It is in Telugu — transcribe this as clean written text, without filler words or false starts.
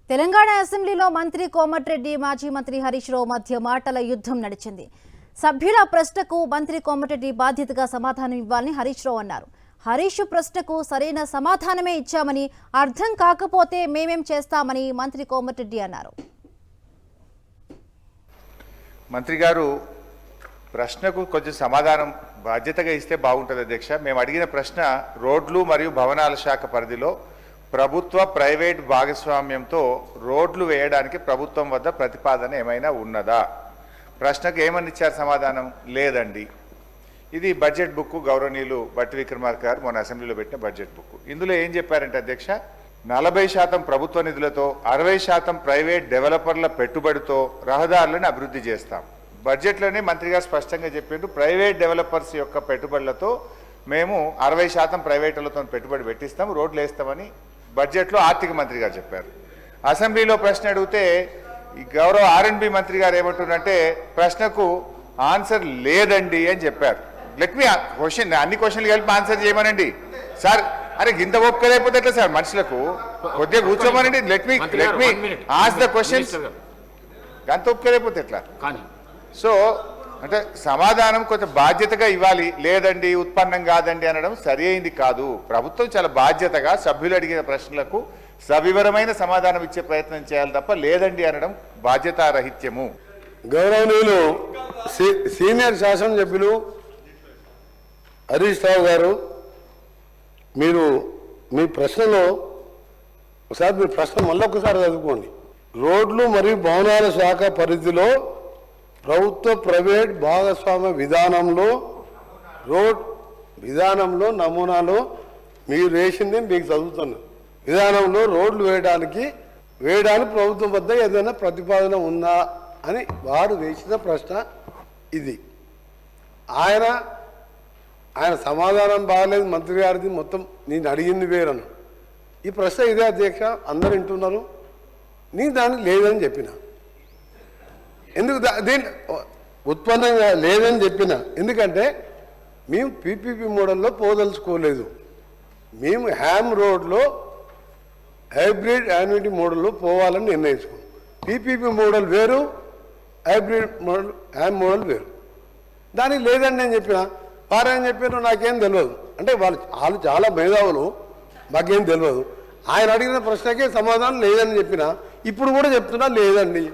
తెలంగాణ అసెంబ్లీలో మంత్రి కోమటిరెడ్డి మాజీ మంత్రి హరీష్ రావు మధ్య మాటల యుద్ధం నడిచింది. సభ్యుల ప్రశ్నకు మంత్రి కోమటిరెడ్డి బాధ్యతగా సమాధానం ఇవ్వాలని హరీష్ రావు అన్నారు. హరీష్ ప్రశ్నకు సరైన సమాధానమే ఇచ్చామని, అర్థం కాకపోతే మేమేం చేస్తామని మంత్రి కోమటిరెడ్డి అన్నారు. మంత్రి గారు ప్రశ్నకు కొంచెం సమాధానం బాధ్యతగా ఇస్తే బాగుంటుంది అధ్యక్ష. మేము అడిగిన ప్రశ్న రోడ్లు మరియు భవనాల శాఖ పరిధిలో ప్రభుత్వ ప్రైవేట్ భాగస్వామ్యంతో రోడ్లు వేయడానికి ప్రభుత్వం వద్ద ప్రతిపాదన ఏమైనా ఉన్నదా? ప్రశ్నకు ఏమని ఇచ్చారు సమాధానం? లేదండి. ఇది బడ్జెట్ బుక్, గౌరవనీయులు బట్టి విక్రమార్క గారు మొన్న అసెంబ్లీలో పెట్టిన బడ్జెట్ బుక్. ఇందులో ఏం చెప్పారంటే అధ్యక్ష, 40% ప్రభుత్వ నిధులతో 60% ప్రైవేట్ డెవలపర్ల పెట్టుబడితో రహదారులను అభివృద్ధి చేస్తాం. బడ్జెట్లోనే మంత్రి గారు స్పష్టంగా చెప్పిండ్రు, ప్రైవేట్ డెవలపర్స్ యొక్క పెట్టుబడులతో మేము 60% ప్రైవేటులతో పెట్టుబడి పెట్టిస్తాం, రోడ్లు వేస్తామని బడ్జెట్లో ఆర్థిక మంత్రి గారు చెప్పారు. అసెంబ్లీలో ప్రశ్న అడిగితే ఈ గౌరవ R&B మంత్రి గారు ఏమంటున్నారంటే ప్రశ్నకు ఆన్సర్ లేదండి అని చెప్పారు. లెట్ మీ క్వశ్చన్, అన్ని క్వశ్చన్లు కలిపి ఆన్సర్ చేయమనండి సార్. అరే గింత ఒప్పుకోలేకపోతే ఎట్లా సార్? మనుషులకు కొద్దిగా కూర్చోమనండి. Let me ask the questions. గంత ఒప్పుకోలేకపోతే ఎట్లా? సో అంటే సమాధానం కొంచెం బాధ్యతగా ఇవ్వాలి. లేదండి, ఉత్పన్నం కాదండి అనడం సరి అయింది కాదు. ప్రభుత్వం చాలా బాధ్యతగా సభ్యులు అడిగిన ప్రశ్నలకు సవివరమైన సమాధానం ఇచ్చే ప్రయత్నం చేయాలి తప్ప లేదండి అనడం బాధ్యతారహిత్యము. గౌరవనీయులు సీనియర్ శాసనసభ్యులు హరీష్ రావు గారు, మీరు మీ ప్రశ్నలో ఒకసారి మీ ప్రశ్న మళ్ళొకసారి చదువుకోండి. రోడ్లు మరియు భవనాల శాఖ పరిధిలో ప్రభుత్వ ప్రైవేట్ భాగస్వామ్య విధానంలో నమూనాలో మీరు వేసింది మీకు చదువుతున్నా. విధానంలో రోడ్లు వేయడానికి ప్రభుత్వం వద్ద ఏదైనా ప్రతిపాదన ఉందా అని వారు వేసిన ప్రశ్న ఇది. ఆయన సమాధానం బాగాలేదు మంత్రి గారిది, మొత్తం నేను అడిగింది వేరను. ఈ ప్రశ్న ఇదే అధ్యక్ష, అందరు వింటున్నారు. నేను దానికి లేదని చెప్పిన. ఎందుకు దీని ఉత్పన్నంగా లేదని చెప్పిన? ఎందుకంటే మేము పీపీపీ మోడల్లో పోదలుచుకోలేదు. మేము హ్యామ్ రోడ్లో హైబ్రిడ్ యాన్యుటీ మోడల్లో పోవాలని నిర్ణయించుకున్నాం. పీపీపీ మోడల్ వేరు, హైబ్రిడ్ మోడల్ హ్యామ్ మోడల్ వేరు. దానికి లేదని నేను చెప్పిన. వారేం చెప్పారు నాకేం తెలియదు. అంటే వాళ్ళు చాలా మేధావులు, మాకేం తెలియదు. ఆయన అడిగిన ప్రశ్నకే సమాధానం లేదని చెప్పిన. ఇప్పుడు కూడా చెప్తున్నా లేదండి.